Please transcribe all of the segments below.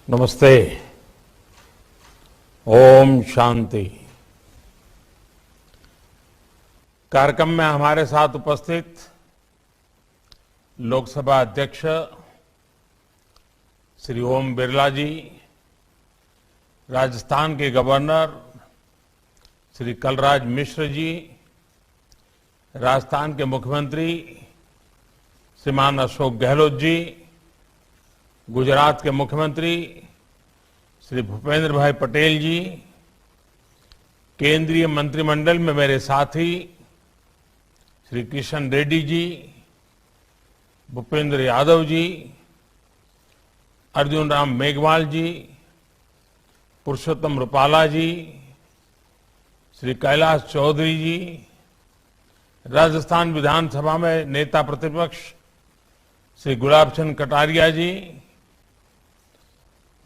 नमस्ते। ओम शांति। कार्यक्रम में हमारे साथ उपस्थित लोकसभा अध्यक्ष श्री ओम बिरला जी, राजस्थान के गवर्नर श्री कलराज मिश्र जी, राजस्थान के मुख्यमंत्री श्रीमान अशोक गहलोत जी, गुजरात के मुख्यमंत्री श्री भूपेंद्र भाई पटेल जी, केंद्रीय मंत्रिमंडल में मेरे साथी श्री किशन रेड्डी जी, भूपेंद्र यादव जी, अर्जुन राम मेघवाल जी, पुरुषोत्तम रूपाला जी, श्री कैलाश चौधरी जी, राजस्थान विधानसभा में नेता प्रतिपक्ष श्री गुलाब चंद कटारिया जी,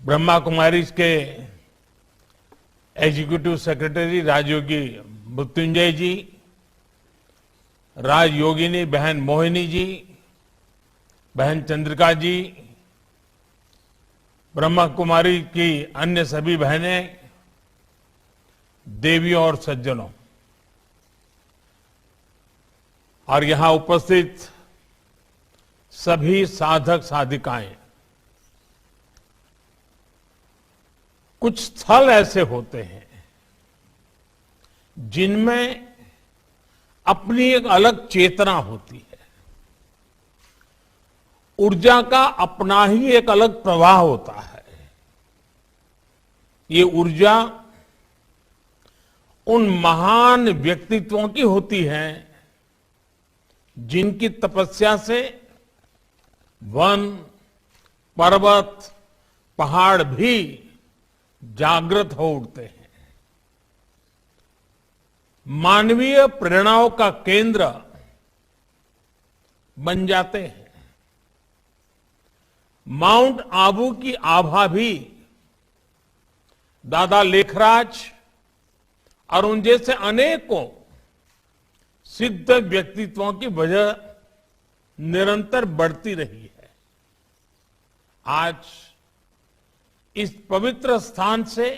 ब्रह्मा कुमारीज के एग्जीक्यूटिव सेक्रेटरी राजयोगी मृत्युंजय जी, राजयोगिनी बहन मोहिनी जी, बहन चंद्रिका जी, ब्रह्मा कुमारी की अन्य सभी बहनें, देवियों और सज्जनों, और यहां उपस्थित सभी साधक साधिकाएं। कुछ स्थल ऐसे होते हैं जिनमें अपनी एक अलग चेतना होती है, ऊर्जा का अपना ही एक अलग प्रवाह होता है। ये ऊर्जा उन महान व्यक्तित्वों की होती है जिनकी तपस्या से वन, पर्वत, पहाड़ भी जागृत हो उठते हैं। मानवीय प्रेरणाओं का केंद्र बन जाते हैं। माउंट आबू की आभा भी दादा लेखराज और उन जैसे अनेकों सिद्ध व्यक्तित्वों की वजह निरंतर बढ़ती रही है। आज इस पवित्र स्थान से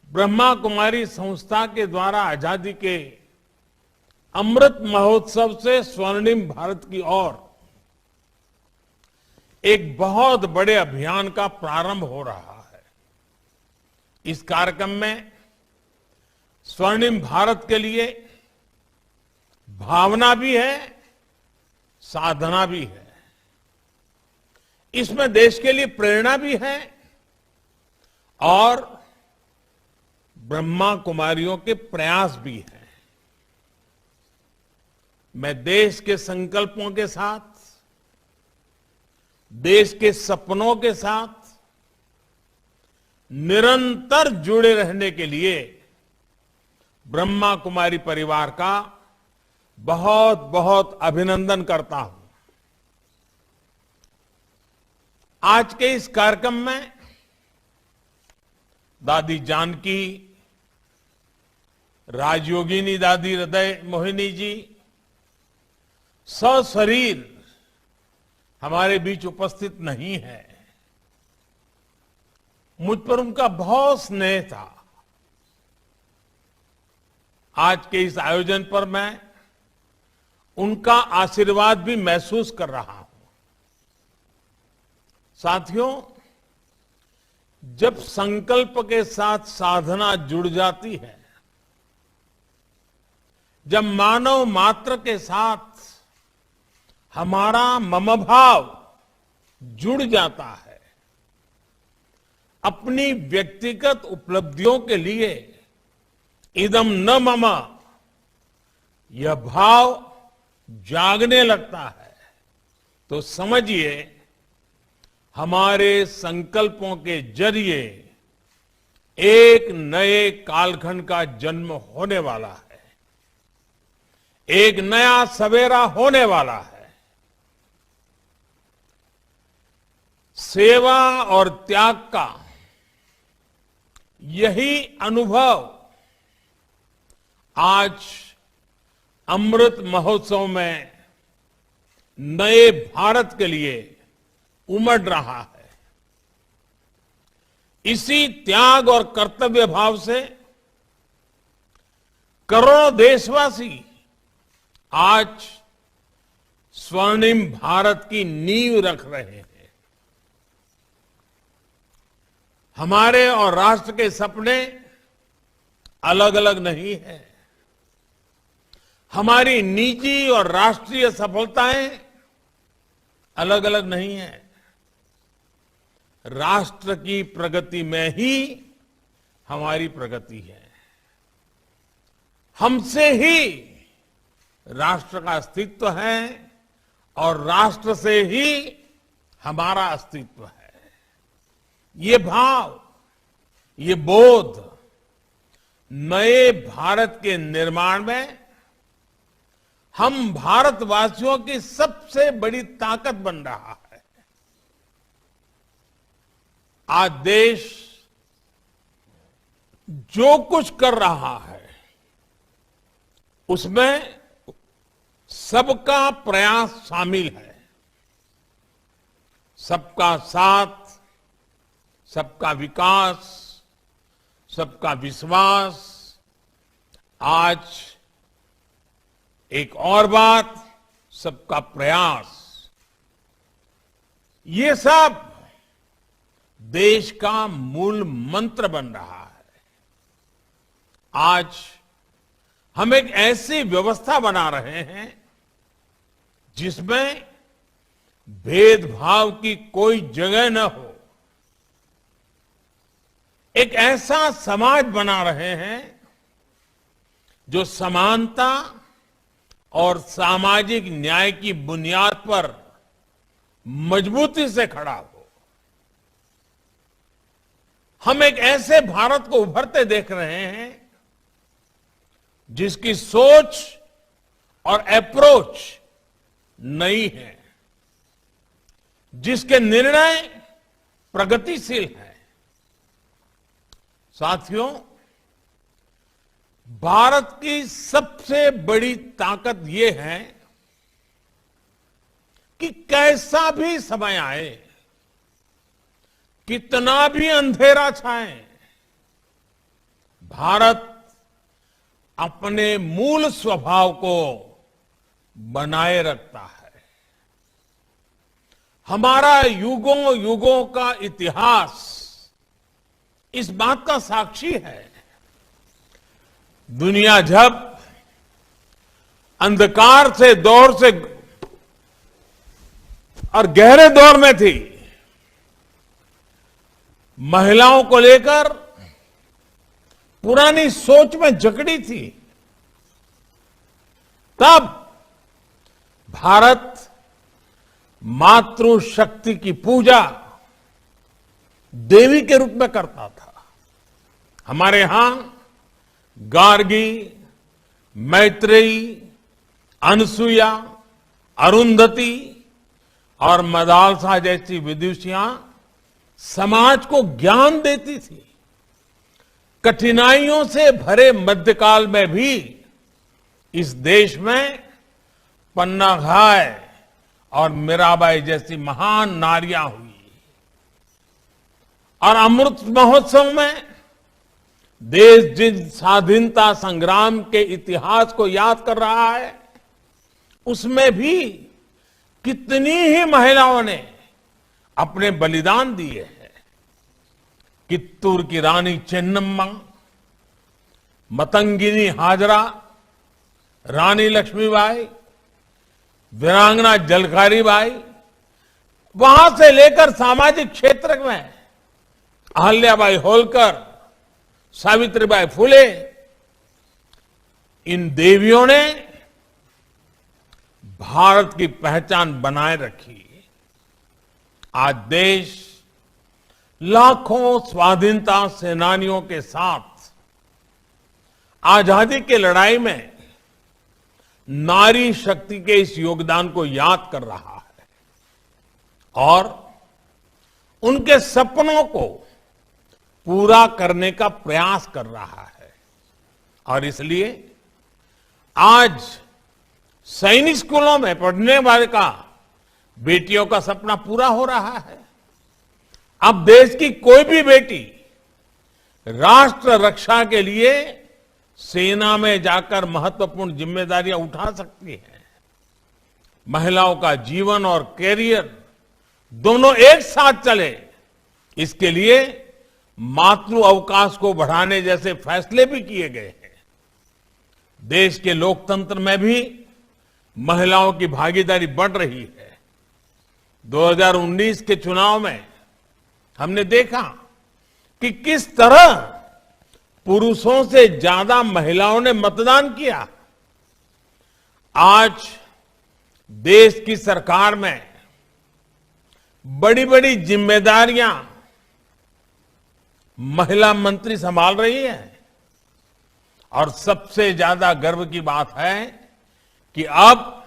ब्रह्मा कुमारी संस्था के द्वारा आजादी के अमृत महोत्सव से स्वर्णिम भारत की ओर एक बहुत बड़े अभियान का प्रारंभ हो रहा है। इस कार्यक्रम में स्वर्णिम भारत के लिए भावना भी है, साधना भी है। इसमें देश के लिए प्रेरणा भी है और ब्रह्मा कुमारियों के प्रयास भी हैं। मैं देश के संकल्पों के साथ, देश के सपनों के साथ निरंतर जुड़े रहने के लिए ब्रह्मा कुमारी परिवार का बहुत बहुत अभिनंदन करता हूं। आज के इस कार्यक्रम में दादी जानकी, राजयोगिनी दादी हृदय मोहिनी जी सशरीर हमारे बीच उपस्थित नहीं है। मुझ पर उनका बहुत स्नेह था। आज के इस आयोजन पर मैं उनका आशीर्वाद भी महसूस कर रहा हूं। साथियों, जब संकल्प के साथ साधना जुड़ जाती है, जब मानव मात्र के साथ हमारा मम भाव जुड़ जाता है, अपनी व्यक्तिगत उपलब्धियों के लिए इदम न मम यह भाव जागने लगता है, तो समझिए हमारे संकल्पों के जरिए एक नए कालखंड का जन्म होने वाला है, एक नया सवेरा होने वाला है। सेवा और त्याग का यही अनुभव आज अमृत महोत्सव में नए भारत के लिए उमड़ रहा है। इसी त्याग और कर्तव्य भाव से करोड़ों देशवासी आज स्वर्णिम भारत की नींव रख रहे हैं। हमारे और राष्ट्र के सपने अलग अलग नहीं है। हमारी निजी और राष्ट्रीय सफलताएं अलग अलग नहीं है। राष्ट्र की प्रगति में ही हमारी प्रगति है। हमसे ही राष्ट्र का अस्तित्व है और राष्ट्र से ही हमारा अस्तित्व है। ये भाव, ये बोध नए भारत के निर्माण में हम भारतवासियों की सबसे बड़ी ताकत बन रहा है। आज देश जो कुछ कर रहा है उसमें सबका प्रयास शामिल है। सबका साथ, सबका विकास, सबका विश्वास। आज एक और बात, सबका प्रयास। ये सब देश का मूल मंत्र बन रहा है। आज हम एक ऐसी व्यवस्था बना रहे हैं जिसमें भेदभाव की कोई जगह न हो। एक ऐसा समाज बना रहे हैं जो समानता और सामाजिक न्याय की बुनियाद पर मजबूती से खड़ा हो। हम एक ऐसे भारत को उभरते देख रहे हैं जिसकी सोच और अप्रोच नई है, जिसके निर्णय प्रगतिशील हैं। साथियों, भारत की सबसे बड़ी ताकत यह है कि कैसा भी समय आए, कितना भी अंधेरा छाए, भारत अपने मूल स्वभाव को बनाए रखता है। हमारा युगों युगों का इतिहास इस बात का साक्षी है। दुनिया जब अंधकार से दौर से और गहरे दौर में थी, महिलाओं को लेकर पुरानी सोच में जकड़ी थी, तब भारत मातृशक्ति की पूजा देवी के रूप में करता था। हमारे यहां गार्गी, मैत्रेयी, अनसुईया, अरुंधति और मदालसा जैसी विदुषियां समाज को ज्ञान देती थी। कठिनाइयों से भरे मध्यकाल में भी इस देश में पन्ना घाय और मीराबाई जैसी महान नारियां हुई। और अमृत महोत्सव में देश जिन स्वाधीनता संग्राम के इतिहास को याद कर रहा है, उसमें भी कितनी ही महिलाओं ने अपने बलिदान दिए हैं। कित्तूर की रानी चेन्नम्मा, मतंगिनी हाजरा, रानी लक्ष्मीबाई, वीरांगना जलकारी बाई, वहां से लेकर सामाजिक क्षेत्र में अहल्याबाई होलकर, सावित्रीबाई फुले, इन देवियों ने भारत की पहचान बनाए रखी। आज देश लाखों स्वाधीनता सेनानियों के साथ आजादी की लड़ाई में नारी शक्ति के इस योगदान को याद कर रहा है और उनके सपनों को पूरा करने का प्रयास कर रहा है। और इसलिए आज सैनिक स्कूलों में पढ़ने वाले का बेटियों का सपना पूरा हो रहा है। अब देश की कोई भी बेटी राष्ट्र रक्षा के लिए सेना में जाकर महत्वपूर्ण जिम्मेदारियां उठा सकती हैं। महिलाओं का जीवन और कैरियर दोनों एक साथ चले, इसके लिए मातृ अवकाश को बढ़ाने जैसे फैसले भी किए गए हैं। देश के लोकतंत्र में भी महिलाओं की भागीदारी बढ़ रही है। 2019 के चुनाव में हमने देखा कि किस तरह पुरुषों से ज्यादा महिलाओं ने मतदान किया। आज देश की सरकार में बड़ी बड़ी जिम्मेदारियां महिला मंत्री संभाल रही है और सबसे ज्यादा गर्व की बात है कि अब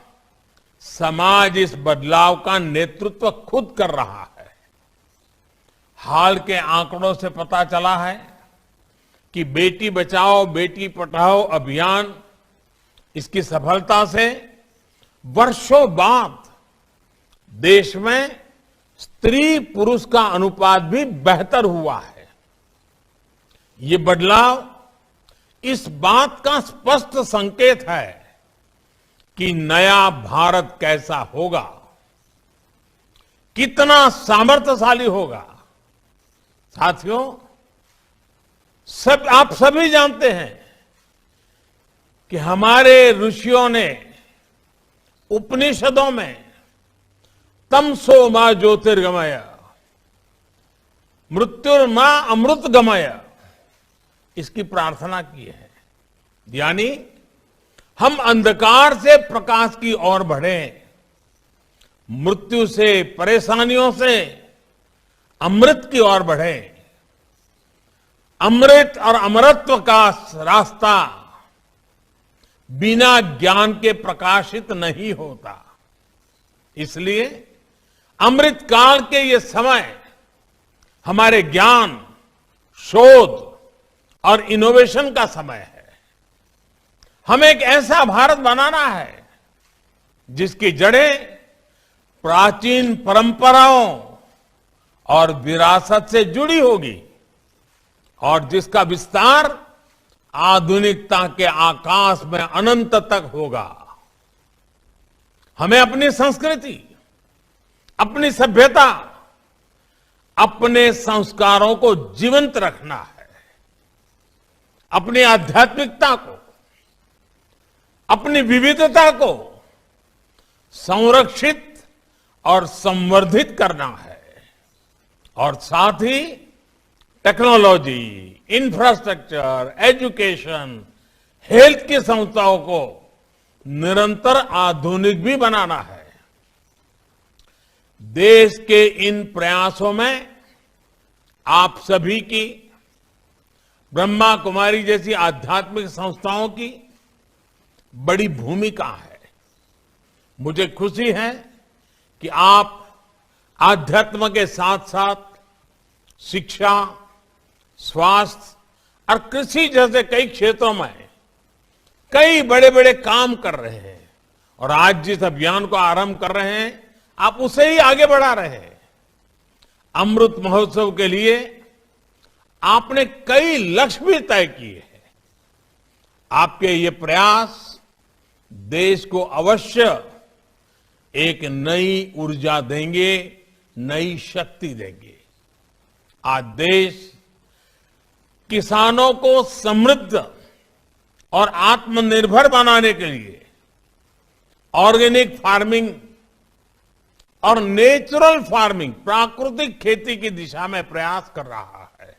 समाज इस बदलाव का नेतृत्व खुद कर रहा है। हाल के आंकड़ों से पता चला है कि बेटी बचाओ बेटी पढ़ाओ अभियान, इसकी सफलता से वर्षों बाद देश में स्त्री पुरुष का अनुपात भी बेहतर हुआ है। ये बदलाव इस बात का स्पष्ट संकेत है कि नया भारत कैसा होगा, कितना सामर्थ्यशाली होगा। साथियों, आप सभी जानते हैं कि हमारे ऋषियों ने उपनिषदों में तमसो मां ज्योतिर्गमय, मृत्युर्मा अमृतगमय, इसकी प्रार्थना की है। यानी हम अंधकार से प्रकाश की ओर बढ़ें, मृत्यु से परेशानियों से अमृत की ओर बढ़ें। अमृत और अमरत्व का रास्ता बिना ज्ञान के प्रकाशित नहीं होता। इसलिए अमृत काल के ये समय हमारे ज्ञान, शोध और इनोवेशन का समय है। हमें एक ऐसा भारत बनाना है जिसकी जड़ें प्राचीन परंपराओं और विरासत से जुड़ी होगी और जिसका विस्तार आधुनिकता के आकाश में अनंत तक होगा। हमें अपनी संस्कृति, अपनी सभ्यता, अपने संस्कारों को जीवंत रखना है। अपनी आध्यात्मिकता को, अपनी विविधता को संरक्षित और संवर्धित करना है और साथ ही टेक्नोलॉजी, इंफ्रास्ट्रक्चर, एजुकेशन, हेल्थ की संस्थाओं को निरंतर आधुनिक भी बनाना है। देश के इन प्रयासों में आप सभी की, ब्रह्मा कुमारी जैसी आध्यात्मिक संस्थाओं की बड़ी भूमिका है। मुझे खुशी है कि आप आध्यात्म के साथ साथ शिक्षा, स्वास्थ्य और कृषि जैसे कई क्षेत्रों में कई बड़े बड़े काम कर रहे हैं और आज जिस अभियान को आरंभ कर रहे हैं, आप उसे ही आगे बढ़ा रहे हैं। अमृत महोत्सव के लिए आपने कई लक्ष्य भी तय किए हैं। आपके ये प्रयास देश को अवश्य एक नई ऊर्जा देंगे, नई शक्ति देंगे। आज देश किसानों को समृद्ध और आत्मनिर्भर बनाने के लिए ऑर्गेनिक फार्मिंग और नेचुरल फार्मिंग, प्राकृतिक खेती की दिशा में प्रयास कर रहा है।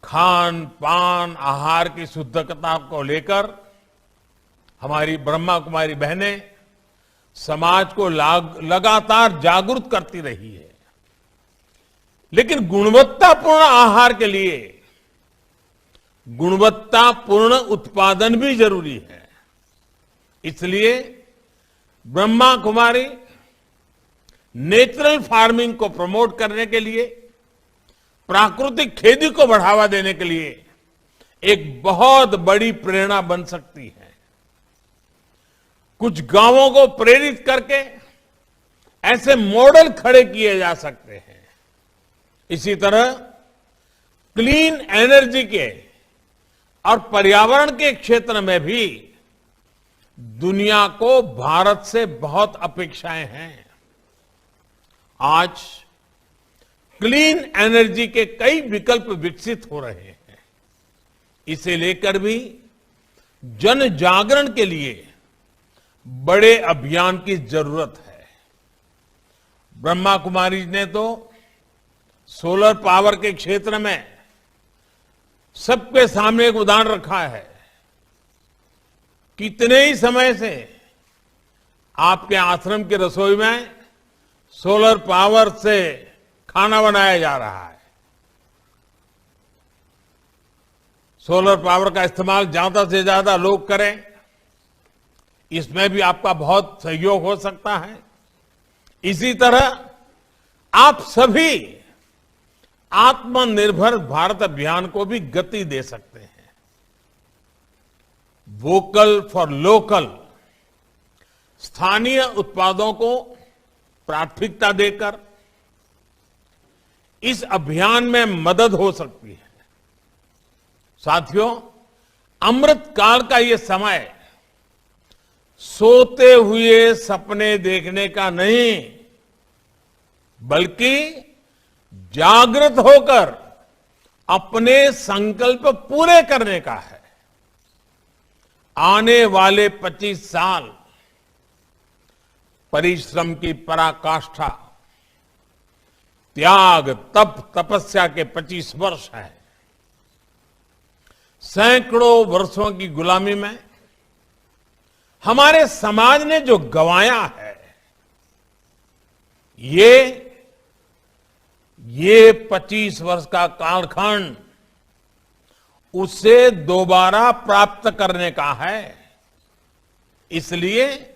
खान पान, आहार की शुद्धता को लेकर हमारी ब्रह्मा कुमारी बहनें समाज को लगातार जागरूक करती रही है। लेकिन गुणवत्तापूर्ण आहार के लिए गुणवत्तापूर्ण उत्पादन भी जरूरी है। इसलिए ब्रह्मा कुमारी नेचुरल फार्मिंग को प्रमोट करने के लिए, प्राकृतिक खेती को बढ़ावा देने के लिए एक बहुत बड़ी प्रेरणा बन सकती है। कुछ गांवों को प्रेरित करके ऐसे मॉडल खड़े किए जा सकते हैं। इसी तरह क्लीन एनर्जी के और पर्यावरण के क्षेत्र में भी दुनिया को भारत से बहुत अपेक्षाएं हैं। आज क्लीन एनर्जी के कई विकल्प विकसित हो रहे हैं। इसे लेकर भी जन जागरण के लिए बड़े अभियान की जरूरत है। ब्रह्मा कुमारी ने तो सोलर पावर के क्षेत्र में सबके सामने एक उदाहरण रखा है। कितने ही समय से आपके आश्रम की रसोई में सोलर पावर से खाना बनाया जा रहा है। सोलर पावर का इस्तेमाल ज्यादा से ज्यादा लोग करें, इसमें भी आपका बहुत सहयोग हो सकता है। इसी तरह आप सभी आत्मनिर्भर भारत अभियान को भी गति दे सकते हैं। वोकल फॉर लोकल, स्थानीय उत्पादों को प्राथमिकता देकर इस अभियान में मदद हो सकती है। साथियों, अमृत काल का ये समय सोते हुए सपने देखने का नहीं, बल्कि जागृत होकर अपने संकल्प पूरे करने का है। आने वाले 25 साल परिश्रम की पराकाष्ठा, त्याग, तप, तपस्या के 25 वर्ष हैं। सैकड़ों वर्षों की गुलामी में हमारे समाज ने जो गंवाया है, ये 25 वर्ष का कालखंड उसे दोबारा प्राप्त करने का है। इसलिए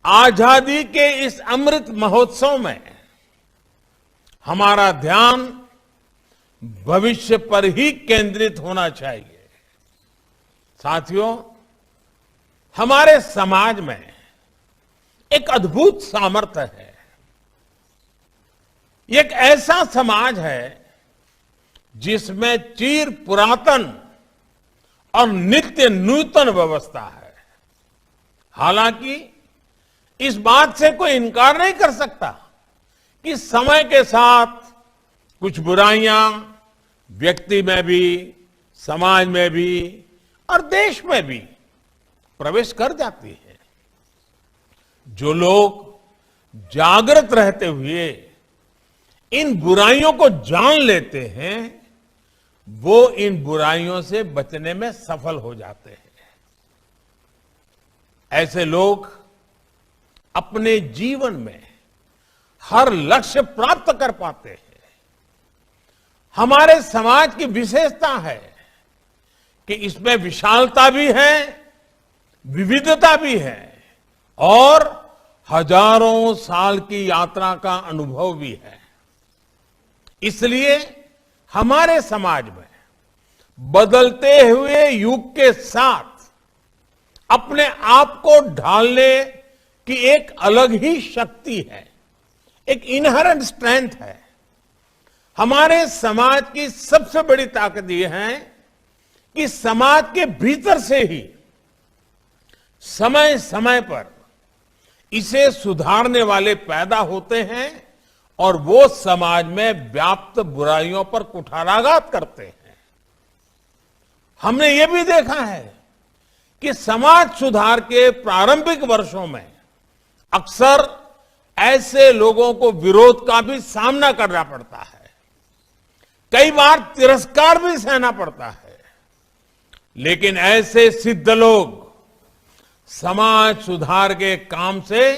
आजादी के इस अमृत महोत्सव में हमारा ध्यान भविष्य पर ही केंद्रित होना चाहिए। साथियों, हमारे समाज में एक अद्भुत सामर्थ्य है। ये एक ऐसा समाज है जिसमें चिर पुरातन और नित्य नूतन व्यवस्था है। हालांकि इस बात से कोई इनकार नहीं कर सकता कि समय के साथ कुछ बुराइयां व्यक्ति में भी, समाज में भी और देश में भी प्रवेश कर जाती है। जो लोग जागृत रहते हुए इन बुराइयों को जान लेते हैं, वो इन बुराइयों से बचने में सफल हो जाते हैं। ऐसे लोग अपने जीवन में हर लक्ष्य प्राप्त कर पाते हैं। हमारे समाज की विशेषता है कि इसमें विशालता भी है, विविधता भी है और हजारों साल की यात्रा का अनुभव भी है। इसलिए हमारे समाज में बदलते हुए युग के साथ अपने आप को ढालने की एक अलग ही शक्ति है, एक इनहेरेंट स्ट्रेंथ है। हमारे समाज की सबसे बड़ी ताकत यह है कि समाज के भीतर से ही समय समय पर इसे सुधारने वाले पैदा होते हैं और वो समाज में व्याप्त बुराइयों पर कुठाराघात करते हैं। हमने ये भी देखा है कि समाज सुधार के प्रारंभिक वर्षों में अक्सर ऐसे लोगों को विरोध का भी सामना करना पड़ता है, कई बार तिरस्कार भी सहना पड़ता है। लेकिन ऐसे सिद्ध लोग समाज सुधार के काम से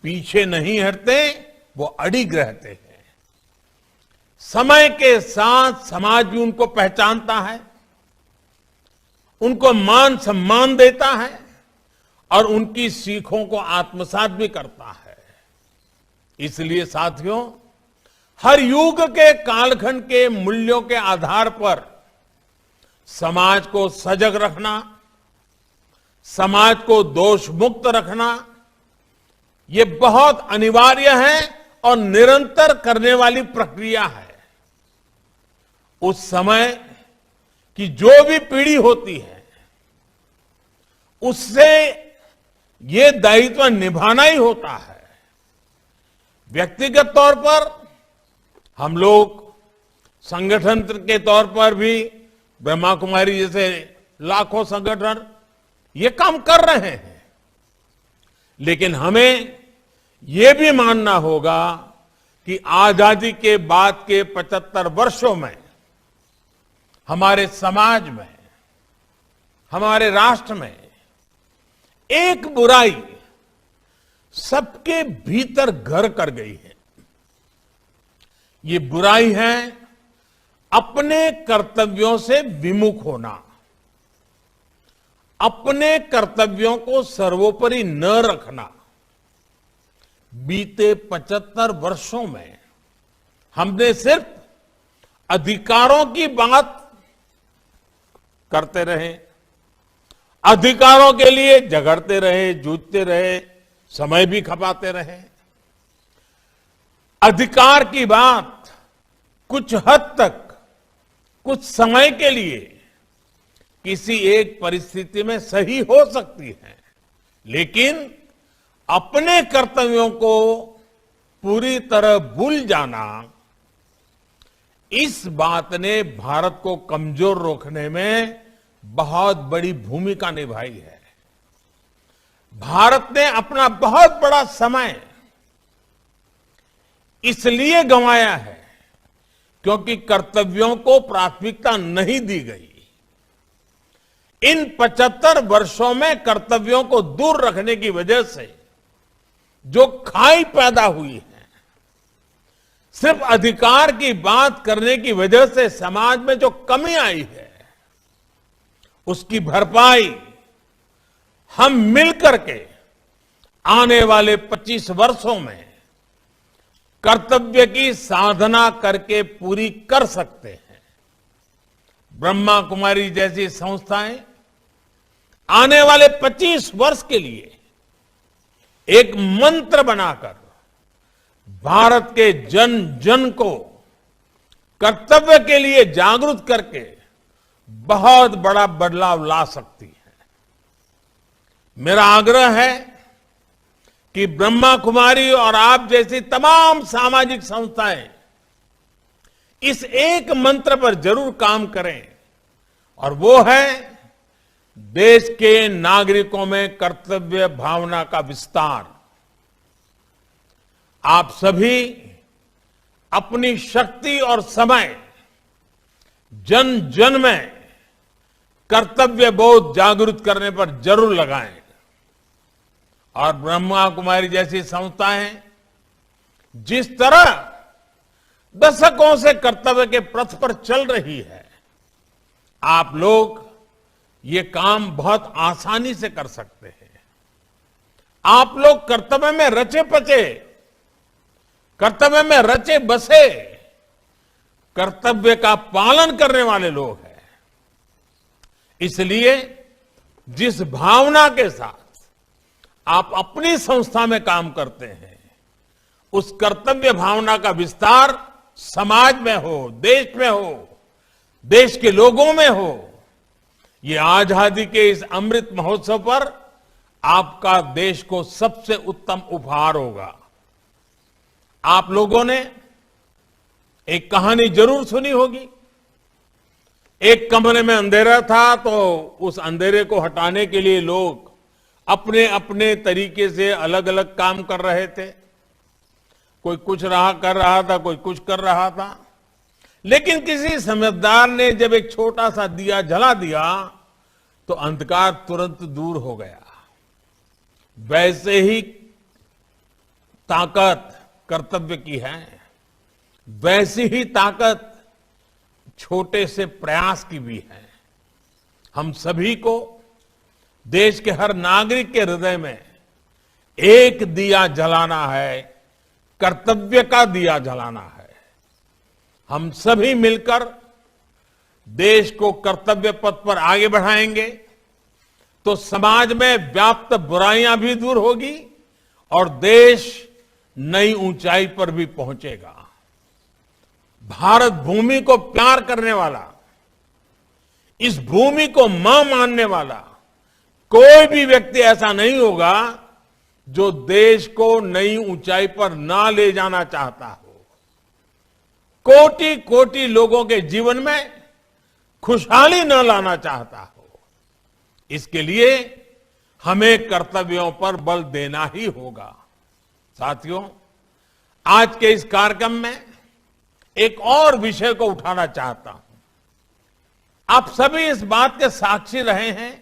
पीछे नहीं हटते, वो अडिग रहते हैं। समय के साथ समाज भी उनको पहचानता है, उनको मान सम्मान देता है और उनकी सीखों को आत्मसात भी करता है। इसलिए साथियों, हर युग के कालखंड के मूल्यों के आधार पर समाज को सजग रखना, समाज को दोष मुक्त रखना, ये बहुत अनिवार्य है और निरंतर करने वाली प्रक्रिया है। उस समय की जो भी पीढ़ी होती है उससे ये दायित्व निभाना ही होता है। व्यक्तिगत तौर पर हम लोग संगठन के तौर पर भी ब्रह्मा कुमारी जैसे लाखों संगठन ये काम कर रहे हैं, लेकिन हमें ये भी मानना होगा कि आजादी के बाद के 75 वर्षों में हमारे समाज में, हमारे राष्ट्र में एक बुराई सबके भीतर घर कर गई है। ये बुराई है अपने कर्तव्यों से विमुख होना, अपने कर्तव्यों को सर्वोपरि न रखना। बीते 75 वर्षों में हमने सिर्फ अधिकारों की बात करते रहे, अधिकारों के लिए झगड़ते रहे, जूझते रहे, समय भी खपाते रहे। अधिकार की बात कुछ हद तक, कुछ समय के लिए किसी एक परिस्थिति में सही हो सकती है, लेकिन अपने कर्तव्यों को पूरी तरह भूल जाना, इस बात ने भारत को कमजोर रोकने में बहुत बड़ी भूमिका निभाई है। भारत ने अपना बहुत बड़ा समय इसलिए गंवाया है क्योंकि कर्तव्यों को प्राथमिकता नहीं दी गई। इन 75 वर्षों में कर्तव्यों को दूर रखने की वजह से जो खाई पैदा हुई है, सिर्फ अधिकार की बात करने की वजह से समाज में जो कमी आई है, उसकी भरपाई हम मिलकर के आने वाले 25 वर्षों में कर्तव्य की साधना करके पूरी कर सकते हैं। ब्रह्मा कुमारी जैसी संस्थाएं आने वाले 25 वर्ष के लिए एक मंत्र बनाकर भारत के जन जन को कर्तव्य के लिए जागरूक करके बहुत बड़ा बदलाव ला सकती है। मेरा आग्रह है कि ब्रह्मा कुमारी और आप जैसी तमाम सामाजिक संस्थाएं इस एक मंत्र पर जरूर काम करें, और वो है देश के नागरिकों में कर्तव्य भावना का विस्तार। आप सभी अपनी शक्ति और समय जन जन में कर्तव्य बोध जागृत करने पर जरूर लगाएं, और ब्रह्मा कुमारी जैसी संस्थाएं जिस तरह दशकों से कर्तव्य के पथ पर चल रही है, आप लोग ये काम बहुत आसानी से कर सकते हैं। आप लोग कर्तव्य में रचे पचे, कर्तव्य में रचे बसे, कर्तव्य का पालन करने वाले लोग हैं। इसलिए जिस भावना के साथ आप अपनी संस्था में काम करते हैं, उस कर्तव्य भावना का विस्तार समाज में हो, देश में हो, देश के लोगों में हो। ये आजादी के इस अमृत महोत्सव पर आपका देश को सबसे उत्तम उपहार होगा। आप लोगों ने एक कहानी जरूर सुनी होगी। एक कमरे में अंधेरा था, तो उस अंधेरे को हटाने के लिए लोग अपने अपने तरीके से अलग अलग काम कर रहे थे। कोई कुछ कर रहा था, कोई कुछ कर रहा था, लेकिन किसी समझदार ने जब एक छोटा सा दिया जला दिया तो अंधकार तुरंत दूर हो गया। वैसे ही ताकत कर्तव्य की है, वैसी ही ताकत छोटे से प्रयास की भी है। हम सभी को देश के हर नागरिक के हृदय में एक दिया जलाना है, कर्तव्य का दिया जलाना है। हम सभी मिलकर देश को कर्तव्य पथ पर आगे बढ़ाएंगे तो समाज में व्याप्त बुराइयां भी दूर होगी और देश नई ऊंचाई पर भी पहुंचेगा। भारत भूमि को प्यार करने वाला, इस भूमि को मां मानने वाला कोई भी व्यक्ति ऐसा नहीं होगा जो देश को नई ऊंचाई पर ना ले जाना चाहता हो। कोटि कोटि लोगों के जीवन में खुशहाली न लाना चाहता हो। इसके लिए हमें कर्तव्यों पर बल देना ही होगा। साथियों, आज के इस कार्यक्रम में एक और विषय को उठाना चाहता हूं। आप सभी इस बात के साक्षी रहे हैं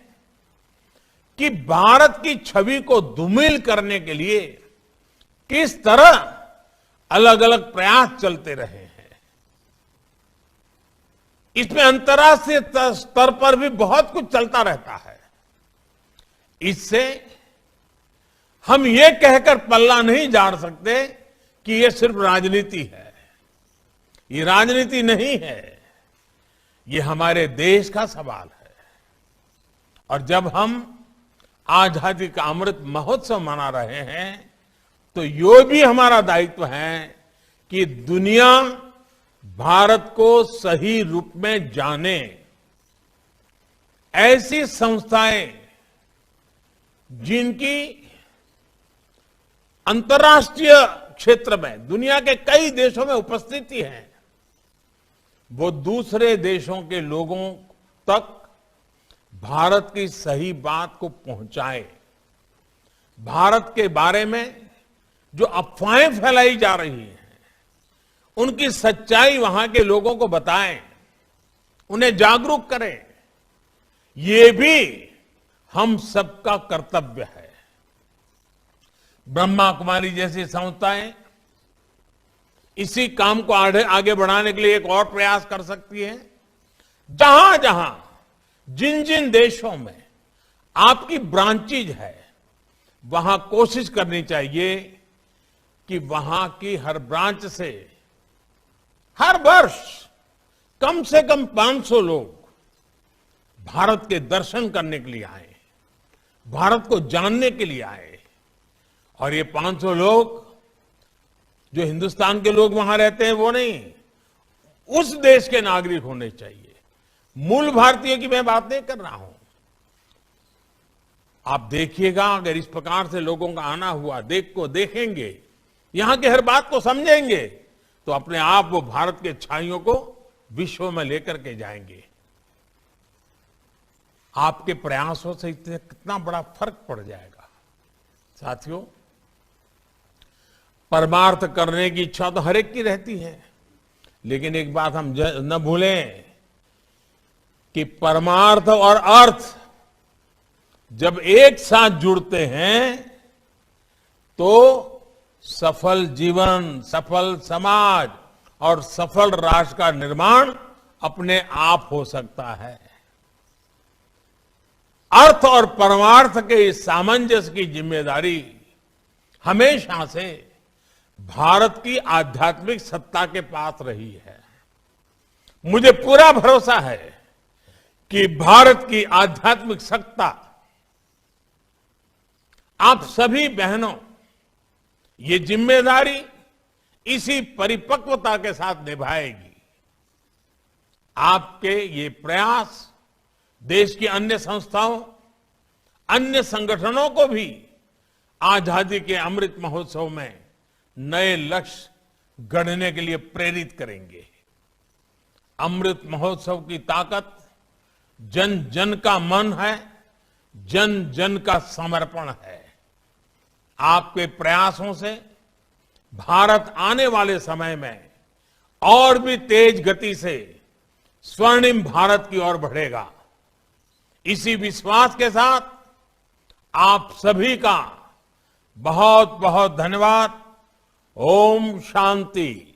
कि भारत की छवि को धूमिल करने के लिए किस तरह अलग अलग प्रयास चलते रहे हैं। इसमें अंतर्राष्ट्रीय स्तर पर भी बहुत कुछ चलता रहता है। इससे हम ये कहकर पल्ला नहीं झाड़ सकते कि ये सिर्फ राजनीति है। ये राजनीति नहीं है, ये हमारे देश का सवाल है। और जब हम आजादी का अमृत महोत्सव मना रहे हैं तो ये भी हमारा दायित्व है कि दुनिया भारत को सही रूप में जाने। ऐसी संस्थाएं जिनकी अंतर्राष्ट्रीय क्षेत्र में दुनिया के कई देशों में उपस्थिति है, वो दूसरे देशों के लोगों तक भारत की सही बात को पहुंचाए। भारत के बारे में जो अफवाहें फैलाई जा रही हैं, उनकी सच्चाई वहां के लोगों को बताएं, उन्हें जागरूक करें। ये भी हम सबका कर्तव्य है। ब्रह्मा कुमारी जैसी संस्थाएं इसी काम को आगे बढ़ाने के लिए एक और प्रयास कर सकती है। जहां जहां जिन जिन देशों में आपकी ब्रांचेज है, वहां कोशिश करनी चाहिए कि वहां की हर ब्रांच से हर वर्ष कम से कम 500 लोग भारत के दर्शन करने के लिए आए, भारत को जानने के लिए आए। और ये 500 लोग जो हिंदुस्तान के लोग वहां रहते हैं वो नहीं, उस देश के नागरिक होने चाहिए। मूल भारतीय की मैं बात नहीं कर रहा हूं। आप देखिएगा, अगर इस प्रकार से लोगों का आना हुआ, देखेंगे, यहां की हर बात को समझेंगे, तो अपने आप वो भारत के छाइयों को विश्व में लेकर के जाएंगे। आपके प्रयासों से इतने कितना बड़ा फर्क पड़ जाएगा। साथियों, परमार्थ करने की इच्छा तो हर एक की रहती है, लेकिन एक बात हम न भूलें कि परमार्थ और अर्थ जब एक साथ जुड़ते हैं तो सफल जीवन, सफल समाज और सफल राष्ट्र का निर्माण अपने आप हो सकता है। अर्थ और परमार्थ के इस सामंजस्य की जिम्मेदारी हमेशा से भारत की आध्यात्मिक सत्ता के पास रही है। मुझे पूरा भरोसा है कि भारत की आध्यात्मिक सत्ता आप सभी बहनों ये जिम्मेदारी इसी परिपक्वता के साथ निभाएगी। आपके ये प्रयास देश की अन्य संस्थाओं, अन्य संगठनों को भी आजादी के अमृत महोत्सव में नए लक्ष्य गढ़ने के लिए प्रेरित करेंगे। अमृत महोत्सव की ताकत जन जन का मन है, जन जन का समर्पण है। आपके प्रयासों से भारत आने वाले समय में और भी तेज गति से स्वर्णिम भारत की ओर बढ़ेगा। इसी विश्वास के साथ आप सभी का बहुत बहुत धन्यवाद। ओम शांति।